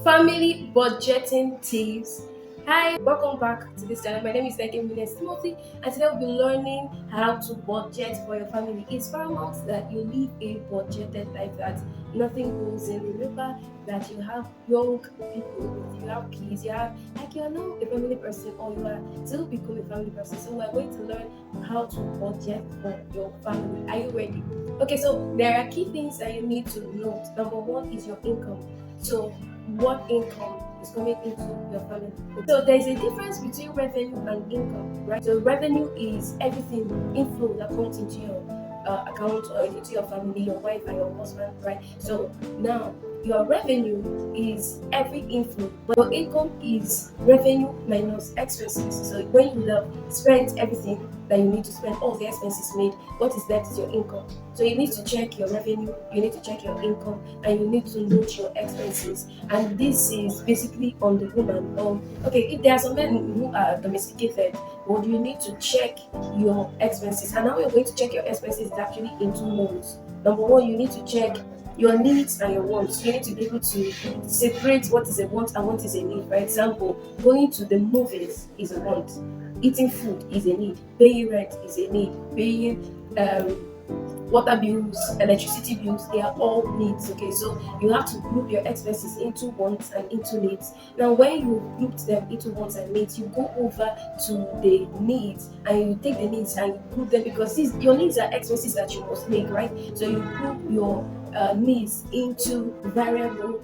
Family budgeting tips. Hi, welcome back to this channel. My name is Mines Timothy, and today we'll be learning how to budget for your family. It's paramount that you live a budgeted life, that nothing goes in. Remember that you have young people with you, have kids, you have like you're now a family person or you are still become a family person. So we're going to learn how to budget for your family. Are you ready? Okay, so there are key things that you need to note. Number one is your income. So what income is coming into your family. So there is a difference between revenue and income, right? So revenue is everything inflow that comes into your account or into your family, your wife and your husband, right? So now your revenue is every inflow, but your income is revenue minus expenses. So when you have spent everything that you need to spend, all the expenses made, what is left is your income. So you need to check your revenue, you need to check your income, and you need to note your expenses. And this is basically on the woman. Okay, if there are some men who are domesticated, well, you need to check your expenses. And how you're going to check your expenses is actually in two modes. Number one, you need to check your needs and your wants. You need to be able to separate what is a want and what is a need. For example, going to the movies is a want, eating food is a need, paying rent is a need, paying water bills, electricity bills, they are all needs. Okay, so you have to group your expenses into wants and into needs. Now, when you group them into wants and needs, you go over to the needs and you take the needs and you group them because your needs are expenses that you must make, right? So you group your needs into variable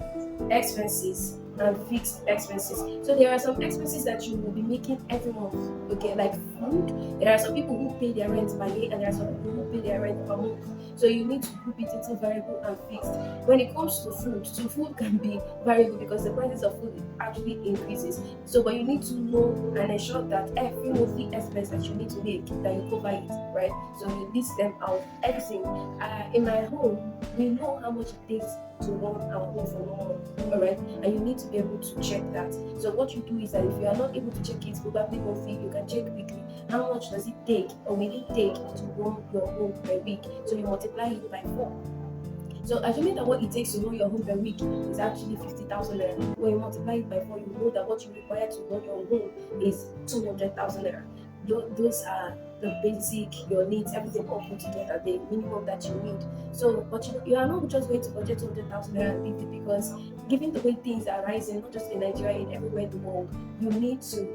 expenses and fixed expenses. So there are some expenses that you will be making every month, okay, like food. There are some people who pay their rent by year, and there are some people who pay their rent per month. So you need to group it into variable and fixed. When it comes to food, so food can be variable because the prices of food actually increases. So, but you need to know and ensure that every monthly expense that you need to make, that you cover it, right? So you list them out, everything. In my home, we know how much it takes to run our home for 1 month, all right? And you need to be able to check that. So what you do is that if you are not able to check it probably monthly, you can check weekly. How much does it take or will it take to run your home per week? So you multiply it by 4. So assuming that what it takes to run your home per week is actually 50,000 naira, when you multiply it by 4, you know that what you require to run your home is 200,000 naira. Those are the basic, your needs, everything all put together, the minimum that you need. So, but you are not just going to budget 200,000 naira and leave it because, given the way things are rising, not just in Nigeria, in everywhere in the world, you need to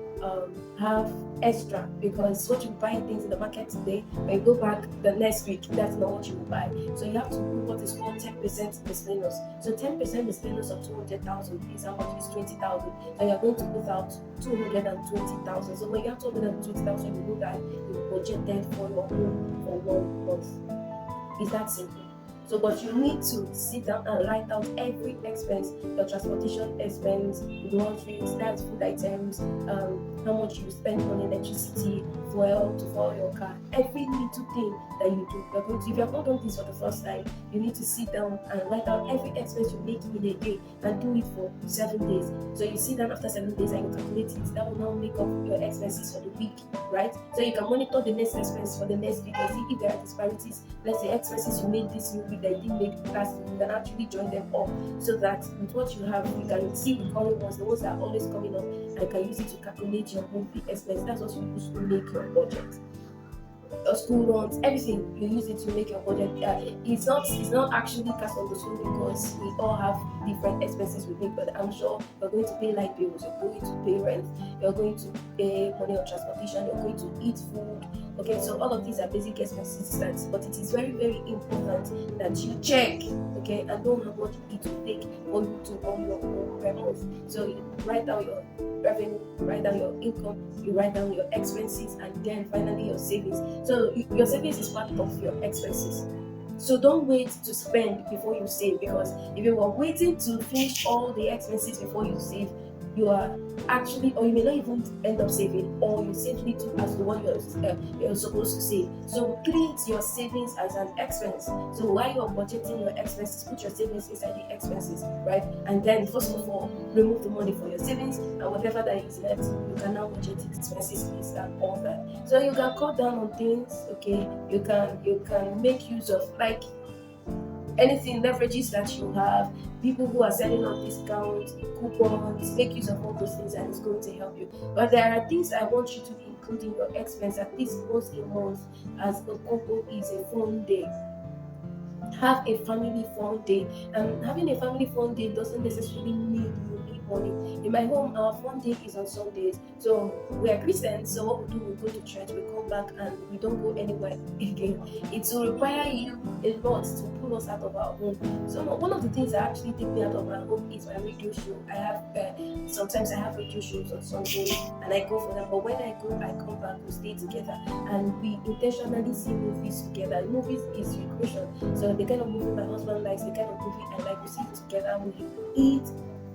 have extra because what you buy things in the market today, when you go back the next week, that's not what you will buy. So you have to do what is called 10% miscellaneous. So 10% miscellaneous of 200,000 is how much is 20,000. And you're going to put out 220,000. So when you have 220,000, you know that you budgeted for your home for 1 month. Is that simple? So, but you need to sit down and write out every expense, your transportation expense, groceries, that's food items, how much you spend on electricity, fuel to fuel your car, every little thing that you do. You're going to, if you have not done this for the first time, you need to sit down and write out every expense you make in a day and do it for 7 days. So you sit down after 7 days and you calculate it. That will now make up your expenses for the week, right? So you can monitor the next expense for the next week and see if there are disparities. Let's say expenses you made this week that you didn't make last week, you can actually join them up so that with what you have, you can see the current ones, the ones that are always coming up, and can use it to calculate your monthly expense. That's what you use to make your budget. Your school runs, everything you use it to make your budget. It's not actually cast on the school because we all have different expenses we make, but I'm sure you're going to pay light bills, you're going to pay rent, you're going to pay money on transportation, you're going to eat food. Okay, so all of these are basic expenses, but it is very, very important that you check, okay, and know how much it will take for you to run your own per month. So you write down your revenue, write down your income, you write down your expenses, and then finally your savings. So your savings is part of your expenses. So don't wait to spend before you save, because if you are waiting to finish all the expenses before you save, you are actually, or you may not even end up saving, or you save little as the one you're supposed to save. So treat your savings as an expense. So while you're budgeting your expenses, put your savings inside the expenses, right? And then first of all, remove the money for your savings, and whatever that is left, you can now budget it, expenses list and all that. So you can cut down on things, okay? You can make use of, like, anything leverages that you have, people who are selling on discounts, coupons, make use of all those things and it's going to help you. But there are things I want you to include in your expense at least once a month as a couple is a fun day. Have a family fun day. And having a family fun day doesn't necessarily mean you need money. In my home, our fun day is on Sundays. So we are Christians, so what we do, we go to church, we come back, and we don't go anywhere again. It will require you a lot to pull us out of our home. So one of the things that actually take me out of my home is my radio show. I have sometimes I have radio shows on Sunday, and I go for them. But when I go, I come back, we stay together, and we intentionally see movies together. Movies is recreation, so the kind of movie my husband likes, the kind of movie I like, we sit together, we eat,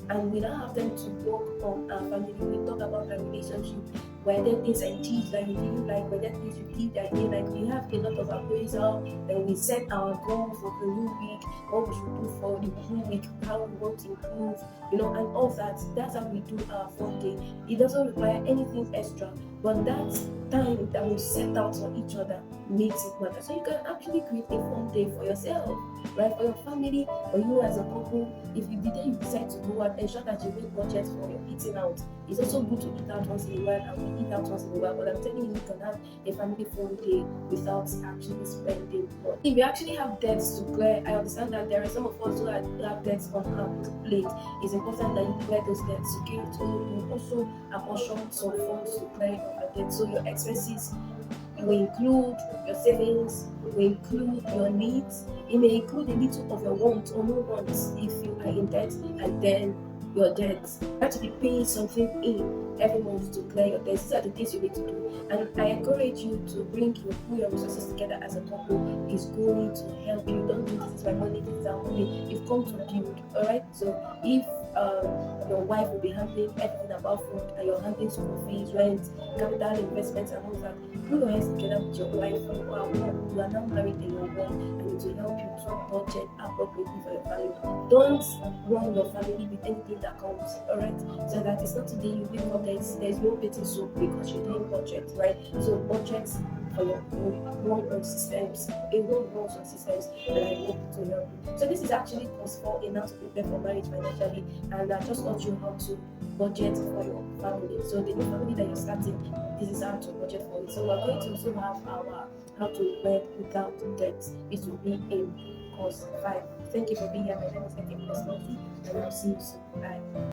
and we don't have them to work on our family. We talk about our relationship. Were there things I did that you didn't like? Were there things you did that I didn't like? We have a lot of appraisal. Then we set our goal for the new week, what we should do for the new week, how we want to improve, and all that. That's how we do our fun day. It doesn't require anything extra, but that time that we set out for each other makes it matter. So you can actually create a fun day for yourself, right? For your family, for you as a couple. If the day you decide to go out, ensure that you make budget for your eating out. It's also good to eat out once in a while, and we eat out once in a while. But I'm telling you, you can have a family fun day without actually spending money. If you actually have debts to clear, I understand that there are some of us who have debts on our plate. It's important that you clear those debts. Okay, so you also apportion some funds to clear your debt. So your expenses will include your savings, will include your needs. It may include a little of your wants or no wants if you are in debt, and then your debts. You have to be paying something in every month to clear your debts. These are the things you need to do. And I encourage you to pull your resources together as a couple. Is going to help you. Don't do this is my money, this is our money. You've come to build. Alright? So if your wife will be handling everything about food and you're handling school fees, rent, capital investments and all that, put your hands together with your wife. You are now married and you're one, and it will help you to budget appropriately for your family. Don't run your family with anything that comes, alright? So that it's not today you wake up, there's no baking soup because you didn't budget, right? So budget for your own systems, a whole runs on systems that I hope to help you. So this is actually course 4 in how to prepare for marriage financially, and I just taught you how to budget for your family. So the new family that you're starting, this is how to budget for it. So we're going to also have our how to work without debt. It will be in course 5. Thank you for being here. My name is Eke Personality, and I'll see you soon. Bye.